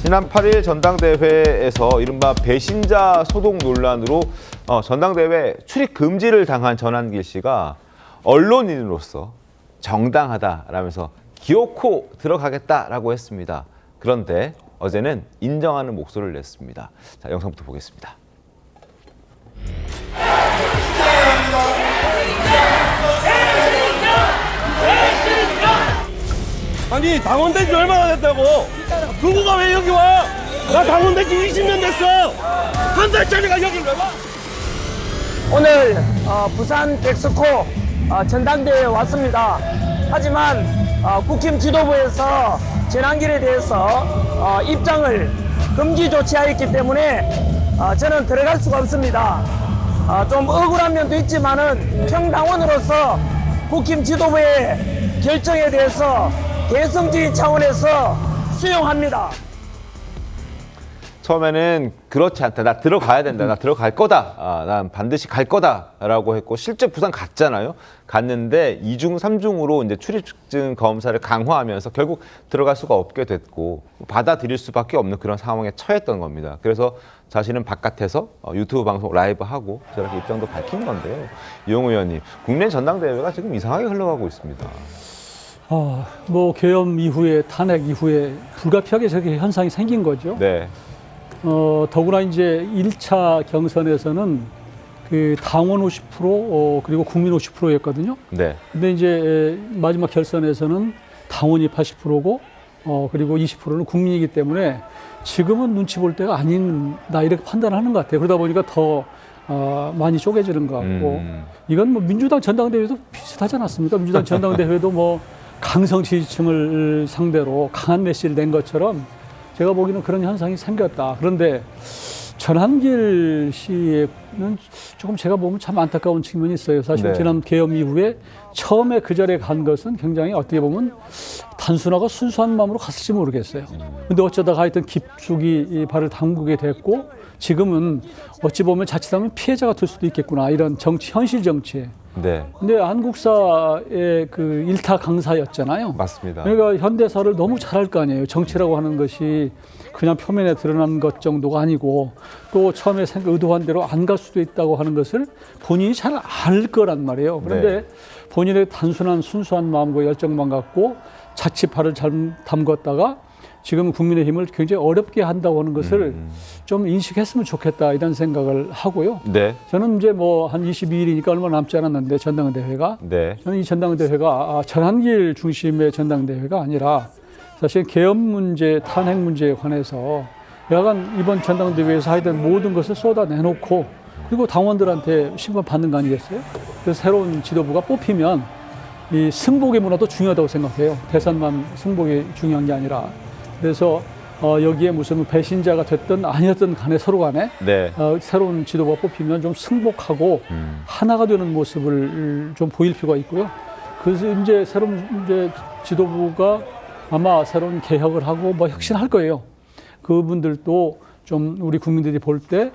지난 8일 전당대회에서 이른바 배신자 소동 논란으로 전당대회 출입 금지를 당한 전한길 씨가 언론인으로서 정당하다라면서 기어코 들어가겠다라고 했습니다. 그런데 어제는 인정하는 목소리를 냈습니다. 자, 영상부터 보겠습니다. 아니 당원된 지 얼마나 됐다고? 누구가 왜 여기 와? 나 당원된 지 20년 됐어. 한 달짜리가 여기 왜 와? 오늘 부산 백스코 전당대회에 왔습니다. 하지만 국힘 지도부에서 전한길에 대해서 입장을 금지 조치하였기 때문에 저는 들어갈 수가 없습니다. 좀 억울한 면도 있지만은 평당원으로서 국힘 지도부의 결정에 대해서 대승적인 차원에서 수용합니다. 처음에는 그렇지 않다. 나 들어가야 된다. 나 들어갈 거다. 난 반드시 갈 거다라고 했고 실제 부산 갔잖아요. 갔는데 2중 3중으로 이제 출입증 검사를 강화하면서 결국 들어갈 수가 없게 됐고 받아들일 수밖에 없는 그런 상황에 처했던 겁니다. 그래서 자신은 바깥에서 유튜브 방송 라이브 하고 저렇게 입장도 밝힌 건데요. 이용우 의원님, 국내 전당대회가 지금 이상하게 흘러가고 있습니다. 뭐 계엄 이후에 탄핵 이후에 불가피하게 저렇게 현상이 생긴 거죠. 네. 더구나 이제 1차 경선에서는 그 당원 50% 그리고 국민 50%였거든요. 네. 근데 이제 마지막 결선에서는 당원이 80%고 그리고 20%는 국민이기 때문에 지금은 눈치 볼 때가 아닌다 이렇게 판단하는 것 같아요. 그러다 보니까 더 많이 쪼개지는 것 같고 이건 뭐 민주당 전당대회도 비슷하지 않았습니까? 민주당 전당대회도 뭐 강성 지지층을 상대로 강한 메시지를 낸 것처럼 제가 보기에는 그런 현상이 생겼다. 그런데 전한길 씨는 조금 제가 보면 참 안타까운 측면이 있어요. 사실 네. 지난 계엄 이후에 처음에 그 자리에 간 것은 굉장히 어떻게 보면 단순하고 순수한 마음으로 갔을지 모르겠어요. 근데 어쩌다가 하여튼 깊숙이 발을 담그게 됐고 지금은 어찌 보면 자칫하면 피해자가 될 수도 있겠구나. 이런 정치, 현실 정치에. 네. 근데 한국사의 그 일타 강사였잖아요. 맞습니다. 그러니까 현대사를 너무 잘할 거 아니에요. 정치라고 하는 것이 그냥 표면에 드러난 것 정도가 아니고 또 처음에 의도한 대로 안 갈 수도 있다고 하는 것을 본인이 잘 알 거란 말이에요. 그런데 네. 본인의 단순한 순수한 마음과 열정만 갖고 자칫 발을 잘 담궜다가 지금 국민의힘을 굉장히 어렵게 한다고 하는 것을 좀 인식했으면 좋겠다 이런 생각을 하고요. 네. 저는 이제 뭐 한 22일이니까 얼마 남지 않았는데 전당대회가 네. 저는 이 전당대회가 전한길 중심의 전당대회가 아니라 사실 계엄 문제, 탄핵 문제에 관해서 약간 이번 전당대회에서 하여튼 모든 것을 쏟아내놓고 그리고 당원들한테 심판받는 거 아니겠어요? 그래서 새로운 지도부가 뽑히면 이 승복의 문화도 중요하다고 생각해요. 대선만 승복이 중요한 게 아니라. 그래서 여기에 무슨 배신자가 됐든 아니었든 간에 서로 간에 네. 새로운 지도부가 뽑히면 좀 승복하고 하나가 되는 모습을 좀 보일 필요가 있고요. 그래서 이제 새로운 이제 지도부가 아마 새로운 개혁을 하고 뭐 혁신할 거예요. 그분들도 좀 우리 국민들이 볼 때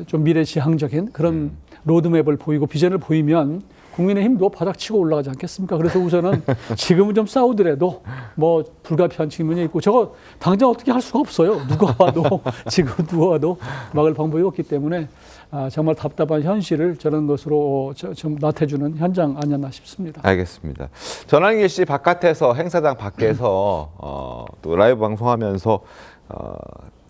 좀 미래지향적인 그런 로드맵을 보이고 비전을 보이면 국민의힘도 바닥 치고 올라가지 않겠습니까? 그래서 우선은 지금은 좀 싸우더라도 뭐 불가피한 측면이 있고 저거 당장 어떻게 할 수가 없어요. 누가 와도 지금 누가 와도 막을 방법이 없기 때문에 정말 답답한 현실을 저런 것으로 좀 나타주는 현장 아니었나 싶습니다. 알겠습니다. 전한길 씨 바깥에서 행사장 밖에서 또 라이브 방송하면서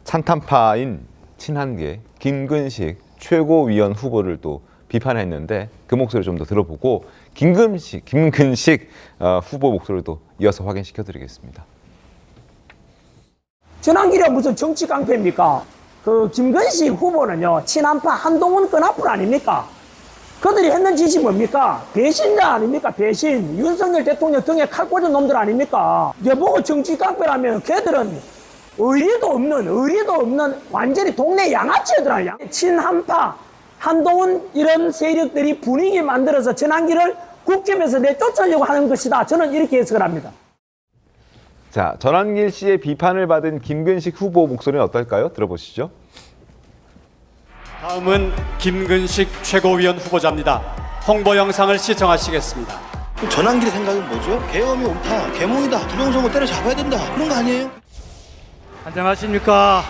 찬탄파인 친한계 김근식 최고위원 후보를 또 비판했는데 그 목소리 좀 더 들어보고 김근식 후보 목소리도 이어서 확인시켜드리겠습니다. 전한길이 무슨 정치 깡패입니까? 그 김근식 후보는요 친한파 한동훈 끈앞풀 아닙니까? 그들이 했는 짓이 뭡니까? 배신자 아닙니까? 배신. 윤석열 대통령 등에 칼 꽂은 놈들 아닙니까? 내보고 정치 깡패라면 걔들은 의리도 없는 완전히 동네 양아치들 아니야. 친한파 한동훈 이런 세력들이 분위기 만들어서 전한길을 국힘에서 내쫓으려고 하는 것이다. 저는 이렇게 해석을 합니다. 자, 전한길 씨의 비판을 받은 김근식 후보 목소리는 어떨까요? 들어보시죠. 다음은 김근식 최고위원 후보자입니다. 홍보 영상을 시청하시겠습니다. 전한길의 생각은 뭐죠? 계엄이 옳다, 계몽이다, 부정선거 때려잡아야 된다 그런 거 아니에요? 안녕하십니까.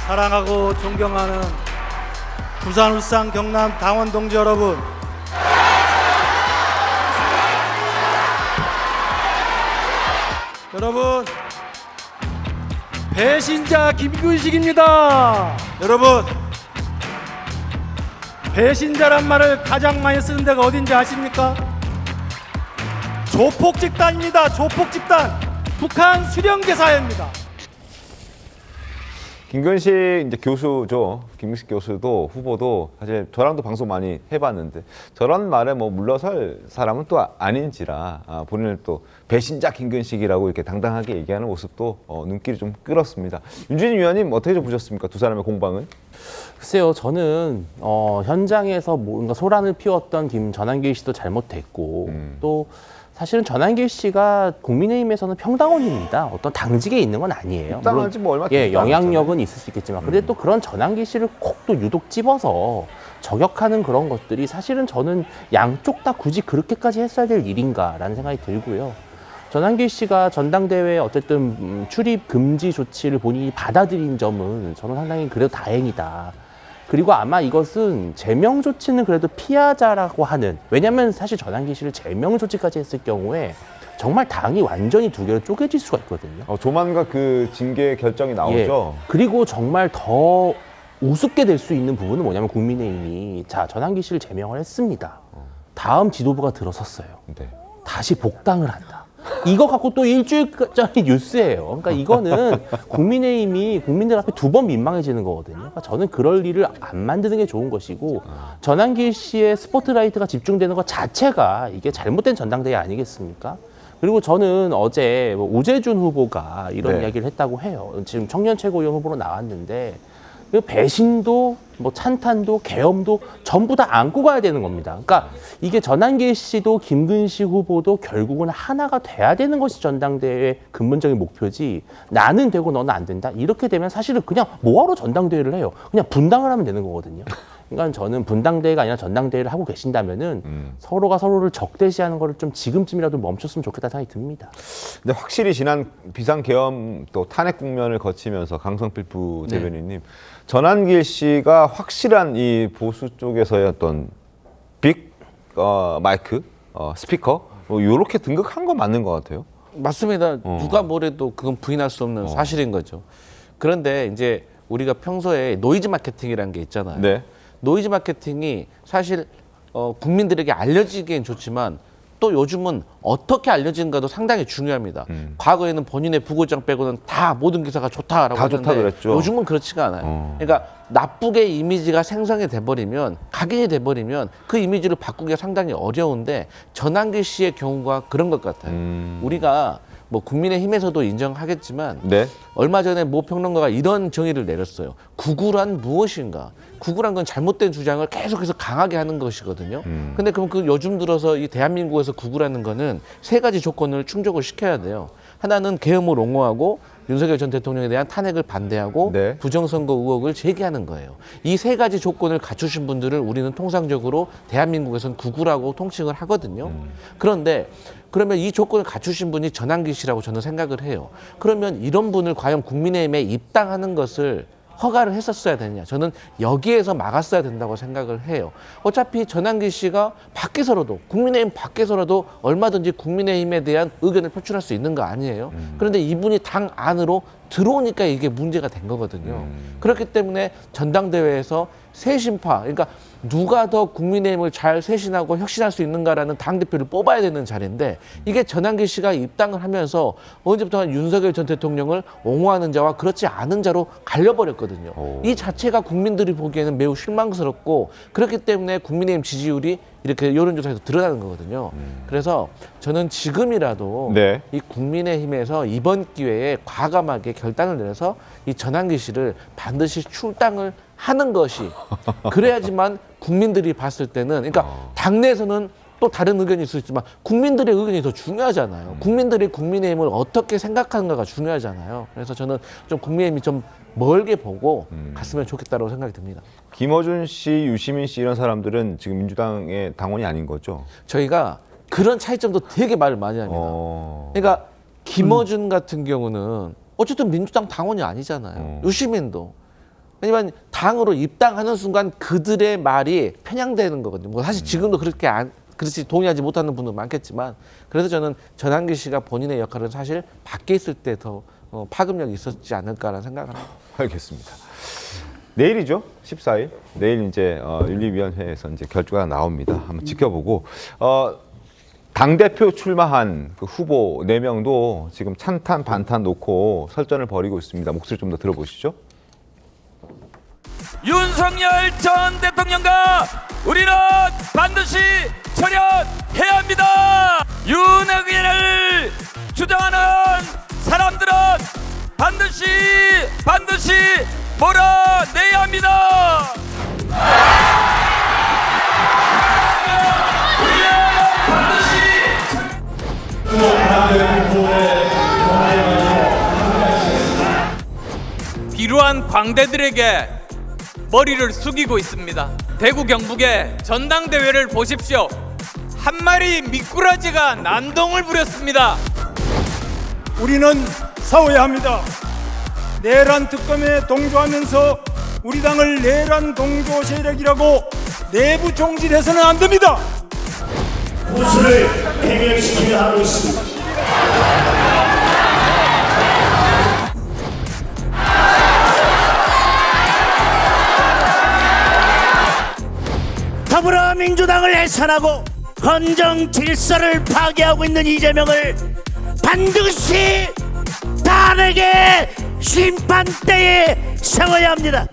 사랑하고 존경하는 부산, 울산, 경남 당원 동지 여러분, 여러분, 배신자 김근식입니다. 여러분, 배신자란 말을 가장 많이 쓰는 데가 어딘지 아십니까? 조폭집단입니다. 조폭집단. 북한 수령계 사회입니다. 김근식 이제 교수죠. 김근식 교수도 후보도 사실 저랑도 방송 많이 해봤는데 저런 말에 뭐 물러설 사람은 또 아닌지라 본인을 또 배신자 김근식이라고 이렇게 당당하게 얘기하는 모습도 눈길이 좀 끌었습니다. 윤준희 위원님 어떻게 좀 보셨습니까? 두 사람의 공방은? 글쎄요, 저는 현장에서 뭔가 소란을 피웠던 전한길 씨도 잘못됐고 또 사실은 전한길 씨가 국민의힘에서는 평당원입니다. 어떤 당직에 있는 건 아니에요. 입당한지 뭐 얼마 예, 되지 않았잖아요. 영향력은 있을 수 있겠지만, 근데 또 그런 전한길 씨를 콕 또 유독 집어서 저격하는 그런 것들이 사실은 저는 양쪽 다 굳이 그렇게까지 했어야 될 일인가라는 생각이 들고요. 전한길 씨가 전당대회에 어쨌든 출입 금지 조치를 본인이 받아들인 점은 저는 상당히 그래도 다행이다. 그리고 아마 이것은 제명 조치는 그래도 피하자라고 하는, 왜냐하면 사실 전한길 씨를 제명 조치까지 했을 경우에 정말 당이 완전히 두 개로 쪼개질 수가 있거든요. 조만간 그 징계 결정이 나오죠. 예. 그리고 정말 더 우습게 될 수 있는 부분은 뭐냐면 국민의힘이 자 전한길 씨를 제명을 했습니다. 다음 지도부가 들어섰어요. 네. 다시 복당을 한다. 이거 갖고 또 일주일 전이 뉴스예요. 그러니까 이거는 국민의힘이 국민들 앞에 두 번 민망해지는 거거든요. 그러니까 저는 그럴 일을 안 만드는 게 좋은 것이고 전한길 씨의 스포트라이트가 집중되는 것 자체가 이게 잘못된 전당대회 아니겠습니까? 그리고 저는 어제 오재준 후보가 이런 네. 이야기를 했다고 해요. 지금 청년 최고위원 후보로 나왔는데 그 배신도 뭐 찬탄도 계엄도 전부 다 안고 가야 되는 겁니다. 그러니까 이게 전한길 씨도 김근식 후보도 결국은 하나가 돼야 되는 것이 전당대회의 근본적인 목표지, 나는 되고 너는 안 된다 이렇게 되면 사실은 그냥 뭐하러 전당대회를 해요. 그냥 분당을 하면 되는 거거든요. 그러니까 저는 분당대회가 아니라 전당대회를 하고 계신다면은 서로가 서로를 적대시하는 거를 좀 지금쯤이라도 멈췄으면 좋겠다는 생각이 듭니다. 근데 확실히 지난 비상계엄 또 탄핵 국면을 거치면서 강성필 부대변인님, 전한길 씨가 확실한 이 보수 쪽에서의 어떤 빅 마이크, 스피커 이렇게 등극한 거 맞는 것 같아요. 맞습니다. 누가 뭐래도 그건 부인할 수 없는 사실인 거죠. 그런데 이제 우리가 평소에 노이즈 마케팅이라는 게 있잖아요. 네. 노이즈 마케팅이 사실 국민들에게 알려지기엔 좋지만 또 요즘은 어떻게 알려지는가도 상당히 중요합니다. 과거에는 본인의 부고장 빼고는 다 모든 기사가 좋다라고 다 좋다 하는데 그랬죠. 요즘은 그렇지가 않아요. 그러니까 나쁘게 이미지가 생성이 돼버리면, 각인이 돼버리면 그 이미지를 바꾸기가 상당히 어려운데 전한길 씨의 경우가 그런 것 같아요. 우리가 뭐 국민의힘에서도 인정하겠지만 네. 얼마 전에 모 평론가가 이런 정의를 내렸어요. 구구란 무엇인가? 구구란 건 잘못된 주장을 계속해서 강하게 하는 것이거든요. 근데 그럼 그 요즘 들어서 이 대한민국에서 구구라는 거는 세 가지 조건을 충족을 시켜야 돼요. 하나는 계엄을 옹호하고 윤석열 전 대통령에 대한 탄핵을 반대하고 네. 부정선거 의혹을 제기하는 거예요. 이 세 가지 조건을 갖추신 분들을 우리는 통상적으로 대한민국에서는 구구라고 통칭을 하거든요. 그런데 그러면 이 조건을 갖추신 분이 전한길 씨라고 저는 생각을 해요. 그러면 이런 분을 과연 국민의힘에 입당하는 것을 허가를 했었어야 되느냐. 저는 여기에서 막았어야 된다고 생각을 해요. 어차피 전한길 씨가 밖에서라도, 국민의힘 밖에서라도 얼마든지 국민의힘에 대한 의견을 표출할 수 있는 거 아니에요. 그런데 이분이 당 안으로 들어오니까 이게 문제가 된 거거든요. 그렇기 때문에 전당대회에서 쇄신파, 그러니까 누가 더 국민의힘을 잘 쇄신하고 혁신할 수 있는가라는 당대표를 뽑아야 되는 자리인데, 이게 전한길 씨가 입당을 하면서 언제부터 윤석열 전 대통령을 옹호하는 자와 그렇지 않은 자로 갈려버렸거든요. 이 자체가 국민들이 보기에는 매우 실망스럽고, 그렇기 때문에 국민의힘 지지율이 이렇게 여론조사에서 드러나는 거거든요. 그래서 저는 지금이라도 네. 이 국민의힘에서 이번 기회에 과감하게 결단을 내려서 이 전한길 씨를 반드시 출당을 하는 것이, 그래야지만 국민들이 봤을 때는, 그러니까 당내에서는 또 다른 의견이 있을 수 있지만 국민들의 의견이 더 중요하잖아요. 국민들이 국민의힘을 어떻게 생각하는가가 중요하잖아요. 그래서 저는 좀 국민의힘이 좀 멀게 보고 갔으면 좋겠다고 생각이 듭니다. 김어준 씨, 유시민 씨 이런 사람들은 지금 민주당의 당원이 아닌 거죠? 저희가 그런 차이점도 되게 말을 많이 합니다. 그러니까 김어준 같은 경우는 어쨌든 민주당 당원이 아니잖아요. 유시민도. 왜냐면 당으로 입당하는 순간 그들의 말이 편향되는 거거든요. 뭐 사실 지금도 그렇지 동의하지 못하는 분도 많겠지만, 그래서 저는 전환기 씨가 본인의 역할은 사실 밖에 있을 때 더 파급력이 있었지 않을까라는 생각을 합니다. 알겠습니다. 내일이죠. 14일. 내일 이제 윤리위원회에서 이제 결과가 나옵니다. 한번 지켜보고 당대표 출마한 그 후보 4명도 지금 찬탄 반탄 놓고 설전을 벌이고 있습니다. 목소리 좀 더 들어보시죠. 윤석열 전 대통령과 우리는 반드시 처리해야 합니다. 윤핵관을 주장하는 사람들은 반드시 몰아내야 합니다. 비루한 광대들에게 머리를 숙이고 있습니다. 대구 경북의 전당대회를 보십시오. 한 마리 미꾸라지가 난동을 부렸습니다. 우리는 싸워야 합니다. 내란 특검에 동조하면서 우리 당을 내란 동조 세력이라고 내부 총질해서는 안 됩니다. 보수를 해결시키려 하고 있습니다. 더불어민주당을 해산하고 헌정 질서를 파괴하고 있는 이재명을 반드시 탄핵의 심판대에 세워야 합니다.